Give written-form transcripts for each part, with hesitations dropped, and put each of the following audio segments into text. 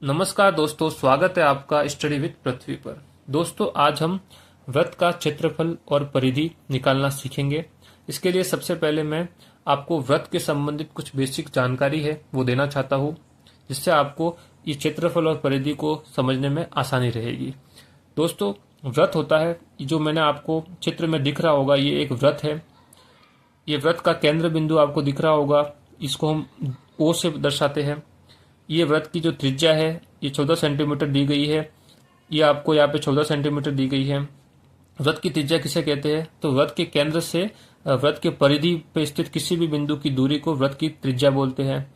नमस्कार दोस्तों, स्वागत है आपका स्टडी विद पृथ्वी पर। दोस्तों, आज हम वृत्त का क्षेत्रफल और परिधि निकालना सीखेंगे। इसके लिए सबसे पहले मैं आपको वृत्त के संबंधित कुछ बेसिक जानकारी है वो देना चाहता हूँ, जिससे आपको ये क्षेत्रफल और परिधि को समझने में आसानी रहेगी। दोस्तों, वृत्त होता है, जो मैंने आपको चित्र में दिख रहा होगा, ये एक वृत्त है। ये वृत्त का केंद्र बिंदु आपको दिख रहा होगा, इसको हम ओ से दर्शाते हैं। ये वृत्त की जो त्रिज्या है ये 14 सेंटीमीटर दी गई है। ये आपको यहाँ पे 14 सेंटीमीटर दी गई है। वृत्त की त्रिज्या किसे कहते हैं? तो वृत्त के केंद्र से वृत्त के परिधि पे स्थित किसी भी बिंदु की दूरी को वृत्त की त्रिज्या बोलते हैं।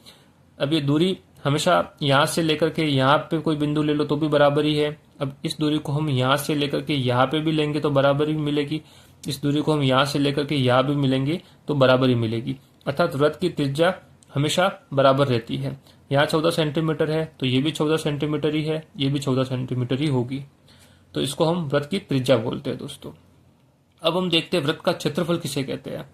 अब ये दूरी हमेशा यहाँ से लेकर के यहाँ पे कोई बिंदु ले लो तो भी बराबर ही है। अब इस दूरी को हम यहाँ से लेकर के यहाँ पे भी लेंगे तो बराबर ही मिलेगी। इस दूरी को हम यहाँ से लेकर के यहाँ भी मिलेंगे तो बराबर ही मिलेगी। अर्थात वृत्त की त्रिज्या हमेशा बराबर रहती है। यहाँ 14 सेंटीमीटर है तो ये भी 14 सेंटीमीटर ही है, ये भी 14 सेंटीमीटर ही होगी। तो इसको हम वृत्त की त्रिज्या बोलते हैं दोस्तों। अब हम देखते हैं वृत्त का क्षेत्रफल किसे कहते हैं।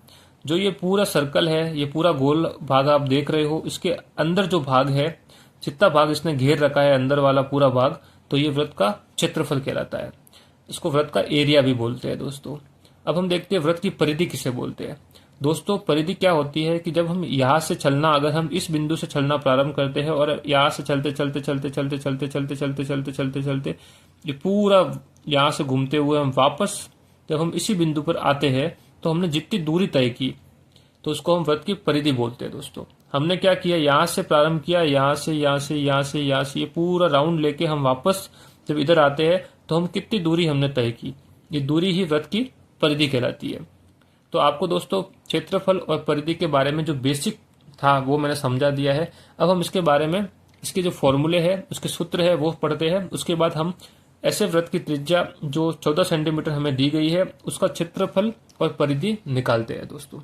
जो ये पूरा सर्कल है, ये पूरा गोल भाग आप देख रहे हो, इसके अंदर जो भाग है, जितना भाग इसने घेर रखा है, अंदर वाला पूरा भाग, तो ये वृत्त का क्षेत्रफल कहलाता है। इसको वृत्त का एरिया भी बोलते हैं दोस्तों। अब हम देखते हैं वृत्त की परिधि किसे बोलते हैं। दोस्तों, परिधि क्या होती है कि जब हम यहाँ से चलना, अगर हम इस बिंदु से चलना प्रारंभ करते हैं और यहाँ से चलते चलते चलते चलते चलते चलते चलते चलते चलते चलते ये पूरा यहाँ से घूमते हुए हम वापस जब हम इसी बिंदु पर आते हैं तो हमने जितनी दूरी तय की तो उसको हम वृत्त की परिधि बोलते हैं दोस्तों। हमने क्या किया, यहाँ से प्रारंभ किया, यहाँ से यहाँ से यहाँ से यहाँ से ये पूरा राउंड लेके हम वापस जब इधर आते हैं तो हम कितनी दूरी हमने तय की, ये दूरी ही वृत्त की परिधि कहलाती है। तो आपको दोस्तों क्षेत्रफल और परिधि के बारे में जो बेसिक था वो मैंने समझा दिया है। अब हम इसके बारे में, इसके जो फॉर्मूले हैं, उसके सूत्र है वो पढ़ते हैं। उसके बाद हम ऐसे वृत्त की त्रिज्या जो 14 सेंटीमीटर हमें दी गई है उसका क्षेत्रफल और परिधि निकालते हैं दोस्तों।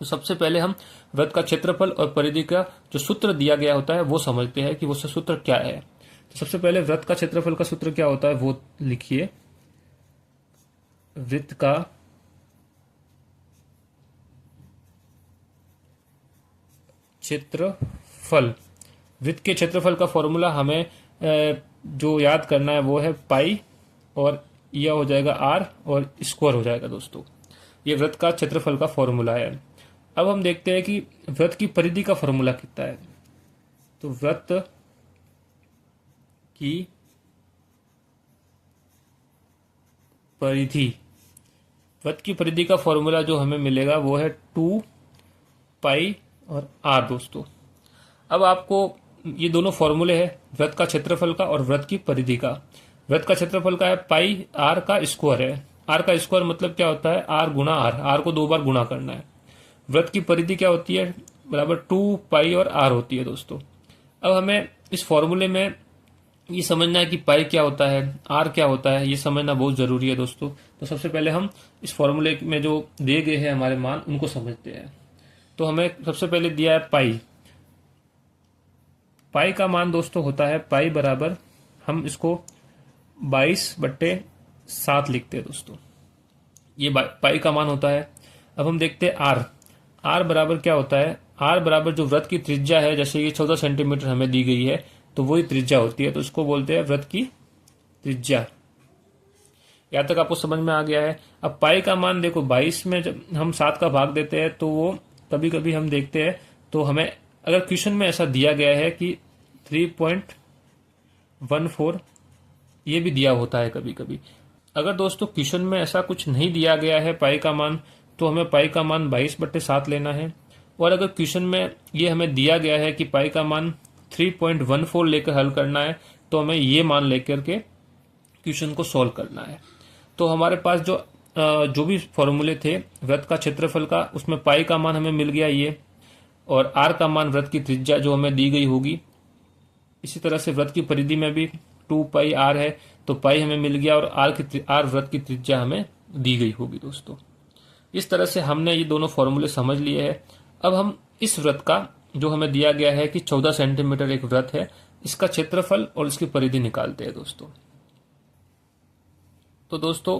तो सबसे पहले हम वृत्त का क्षेत्रफल और परिधि का जो सूत्र दिया गया होता है वो समझते हैं कि वो सूत्र क्या है। तो सबसे पहले वृत्त का क्षेत्रफल का सूत्र क्या होता है वो लिखिए। वृत्त का क्षेत्रफल, वृत्त के क्षेत्रफल का फॉर्मूला हमें जो याद करना है वो है पाई, और यह हो जाएगा आर और स्क्वायर हो जाएगा दोस्तों। ये वृत्त का क्षेत्रफल का फॉर्मूला है। अब हम देखते हैं कि वृत्त की परिधि का फॉर्मूला कितना है। तो वृत्त की परिधि, वृत्त की परिधि का फॉर्मूला जो हमें मिलेगा वो है 2 पाई और आर दोस्तों। अब आपको ये दोनों फॉर्मूले हैं, वृत्त का क्षेत्रफल का और वृत्त की परिधि का। वृत्त का क्षेत्रफल का है पाई, आर का स्क्वायर है। आर का स्क्वायर मतलब क्या होता है, आर गुना आर, आर को 2 बार गुना करना है। वृत्त की परिधि क्या होती है, बराबर 2 पाई और आर होती है दोस्तों। अब हमें इस फॉर्मूले में ये समझना है कि पाई क्या होता है, आर क्या होता है, ये समझना बहुत जरूरी है दोस्तों। तो सबसे पहले हम इस फॉर्मूले में जो दिए गए हैं हमारे मान, उनको समझते हैं। तो हमें सबसे पहले दिया है पाई। पाई का मान दोस्तों होता है, पाई बराबर, हम इसको 22/7 लिखते हैं दोस्तों। ये पाई का मान होता है। अब हम देखते हैं आर। आर बराबर क्या होता है, आर बराबर जो वृत्त की त्रिज्या है, जैसे ये 14 सेंटीमीटर हमें दी गई है तो वही त्रिज्या होती है, तो इसको बोलते हैं वृत्त की त्रिज्या। यहाँ तक आपको समझ में आ गया है। अब पाई का मान देखो, 22 में जब हम 7 का भाग देते हैं तो वो कभी कभी हम देखते हैं, तो हमें अगर क्वेश्चन में ऐसा दिया गया है कि 3.14 ये भी दिया होता है कभी कभी। अगर दोस्तों क्वेश्चन में ऐसा कुछ नहीं दिया गया है पाई का मान, तो हमें पाई का मान 22/7 लेना है। और अगर क्वेश्चन में ये हमें दिया गया है कि पाई का मान 3.14 लेकर हल करना है, तो हमें ये मान लेकर के क्वेश्चन को सॉल्व करना है। तो हमारे पास जो भी फॉर्मूले थे वृत्त का क्षेत्रफल का, उसमें पाई का मान हमें मिल गया ये, और आर का मान वृत्त की त्रिज्या जो हमें दी गई होगी। इसी तरह से वृत्त की परिधि में भी 2 पाई आर है, तो पाई हमें मिल गया और आर वृत्त की त्रिज्या हमें दी गई होगी दोस्तों। इस तरह से हमने ये दोनों फॉर्मूले समझ लिए हैं। अब हम इस वृत्त का, जो हमें दिया गया है कि 14 सेंटीमीटर एक वृत्त है, इसका क्षेत्रफल और इसकी परिधि निकालते हैं दोस्तों। तो दोस्तों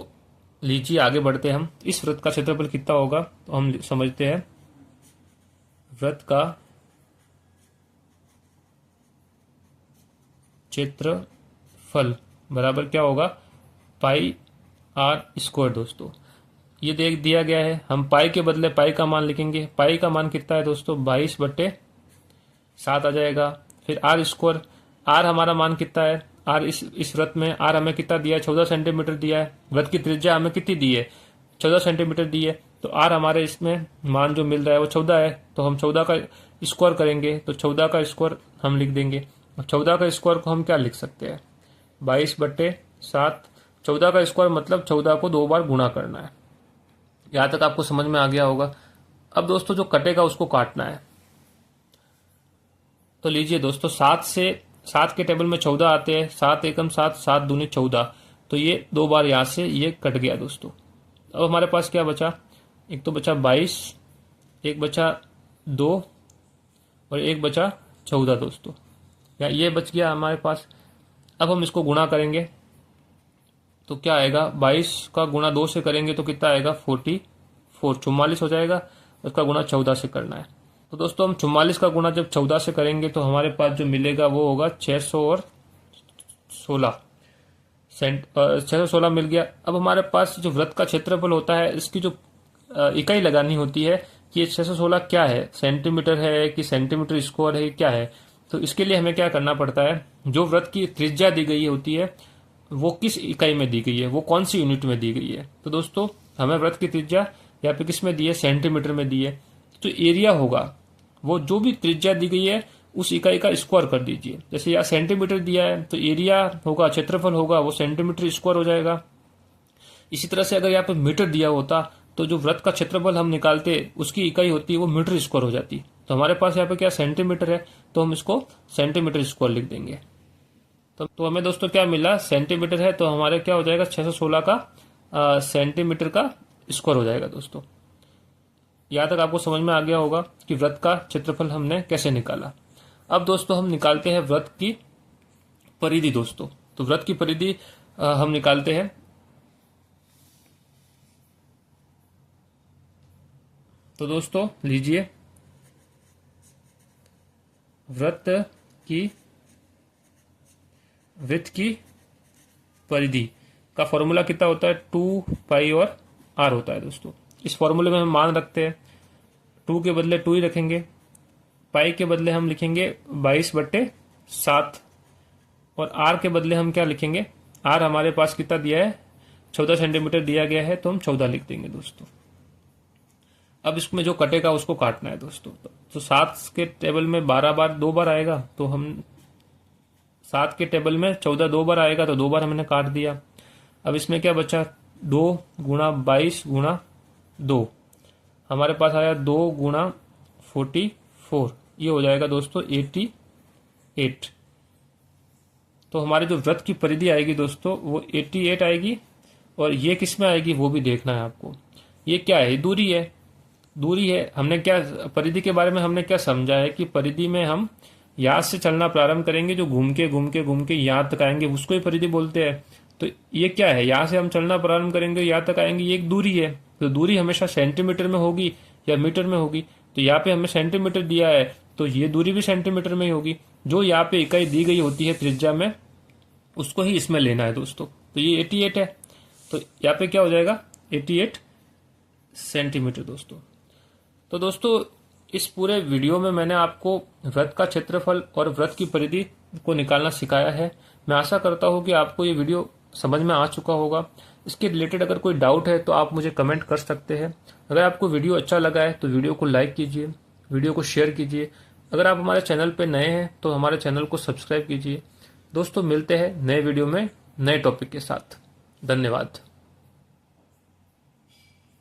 लीजिए आगे बढ़ते हैं हम। इस वृत्त का क्षेत्रफल कितना होगा, तो हम समझते हैं वृत्त का क्षेत्रफल बराबर क्या होगा, पाई आर स्क्वायर। दोस्तों ये देख दिया गया है, हम पाई के बदले पाई का मान लिखेंगे। पाई का मान कितना है दोस्तों, 22/7 आ जाएगा। फिर आर स्क्वायर, आर हमारा मान कितना है, आर इस वृत्त में आर हमें कितना दिया है, 14 सेंटीमीटर दिया है। वृत्त की त्रिज्या हमें कितनी दी है, 14 सेंटीमीटर दी है। तो आर हमारे इसमें मान जो मिल रहा है वो 14 है, तो हम 14 का स्क्वायर करेंगे, तो 14 का स्क्वायर हम लिख देंगे। 14 का स्क्वायर को हम क्या लिख सकते हैं, 22/7। 14 का स्क्वायर मतलब 14 को 2 बार गुणा करना है। यहां तक आपको समझ में आ गया होगा। अब दोस्तों जो कटेगा उसको काटना है। तो लीजिए दोस्तों, 7 के टेबल में 14 आते हैं, 7 एकम 7, 7 दूनी 14। तो ये 2 बार यहां से ये कट गया दोस्तों। अब हमारे पास क्या बचा, एक तो बचा 22, एक बचा 2 और एक बचा 14 दोस्तों। या ये बच गया हमारे पास। अब हम इसको गुणा करेंगे तो क्या आएगा, 22 का गुणा 2 से करेंगे तो कितना आएगा, 44, 44 हो जाएगा। उसका गुणा 14 से करना है। तो दोस्तों हम 44 का गुणा जब 14 से करेंगे तो हमारे पास जो मिलेगा वो होगा 616 मिल गया। अब हमारे पास जो वृत्त का क्षेत्रफल होता है इसकी जो इकाई लगानी होती है कि ये 616 क्या है, सेंटीमीटर है कि सेंटीमीटर स्क्वायर है, क्या है। तो इसके लिए हमें क्या करना पड़ता है, जो वृत्त की त्रिज्या दी गई होती है वो किस इकाई में दी गई है, वो कौन सी यूनिट में दी गई है। तो दोस्तों हमें वृत्त की त्रिज्या यहाँ पे किस में दी है, सेंटीमीटर में दी है। तो एरिया होगा वो जो भी त्रिज्या दी गई है उस इकाई का स्क्वायर कर दीजिए। जैसे यहाँ सेंटीमीटर दिया है तो एरिया होगा, क्षेत्रफल होगा वो सेंटीमीटर स्क्वायर हो जाएगा। इसी तरह से अगर यहाँ पे मीटर दिया होता तो जो वृत्त का क्षेत्रफल हम निकालते उसकी इकाई होती है वो मीटर स्क्वायर हो जाती। तो हमारे पास यहाँ पे क्या सेंटीमीटर है, तो हम इसको सेंटीमीटर स्क्वायर लिख देंगे। तो हमें दोस्तों क्या मिला, सेंटीमीटर है तो हमारे क्या हो जाएगा, 616 का सेंटीमीटर का स्क्वायर हो जाएगा दोस्तों। यहां तक आपको समझ में आ गया होगा कि वृत्त का क्षेत्रफल हमने कैसे निकाला। अब दोस्तों हम निकालते हैं वृत्त की परिधि दोस्तों। तो वृत्त की परिधि हम निकालते हैं। तो दोस्तों लीजिए, वृत्त की परिधि का फॉर्मूला कितना होता है, 2 पाई और आर होता है दोस्तों। इस फॉर्मूले में हम मान रखते हैं, 2 के बदले 2 ही रखेंगे, पाई के बदले हम लिखेंगे 22/7 और आर के बदले हम क्या लिखेंगे, आर हमारे पास कितना दिया है, 14 सेंटीमीटर दिया गया है तो हम 14 लिख देंगे दोस्तों। अब इसमें जो कटेगा उसको काटना है दोस्तों। तो 7 के टेबल में 12 बार 2 बार आएगा, तो हम 7 के टेबल में 14 2 बार आएगा तो 2 बार हमने काट दिया। अब इसमें क्या बचा, 2 गुणा 22 गुणा 2, हमारे पास आया 2 गुणा 44, ये हो जाएगा दोस्तों 88। तो हमारी जो वृत्त की परिधि आएगी दोस्तों वो 88 आएगी। और ये किस में आएगी वो भी देखना है आपको। ये क्या है, दूरी है, दूरी है। हमने क्या परिधि के बारे में हमने क्या समझा है कि परिधि में हम यहाँ से चलना प्रारंभ करेंगे, जो घूम के यहाँ तक आएंगे उसको ही परिधि बोलते हैं। तो ये क्या है, यहाँ से हम चलना प्रारंभ करेंगे यहाँ तक आएंगे, ये एक दूरी है। तो दूरी हमेशा सेंटीमीटर में होगी या मीटर में होगी। तो यहाँ पे हमें सेंटीमीटर दिया है तो ये दूरी भी सेंटीमीटर में ही होगी। जो यहाँ पे इकाई दी गई होती है त्रिज्या में उसको ही इसमें लेना है दोस्तों। तो ये 88 है, तो यहाँ पे क्या हो जाएगा, 88 सेंटीमीटर दोस्तों। तो दोस्तों इस पूरे वीडियो में मैंने आपको वृत्त का क्षेत्रफल और वृत्त की परिधि को निकालना सिखाया है। मैं आशा करता हूँ कि आपको ये वीडियो समझ में आ चुका होगा। इसके रिलेटेड अगर कोई डाउट है तो आप मुझे कमेंट कर सकते हैं। अगर आपको वीडियो अच्छा लगा है तो वीडियो को लाइक कीजिए, वीडियो को शेयर कीजिए। अगर आप हमारे चैनल पर नए हैं तो हमारे चैनल को सब्सक्राइब कीजिए। दोस्तों मिलते हैं नए वीडियो में नए टॉपिक के साथ। धन्यवाद।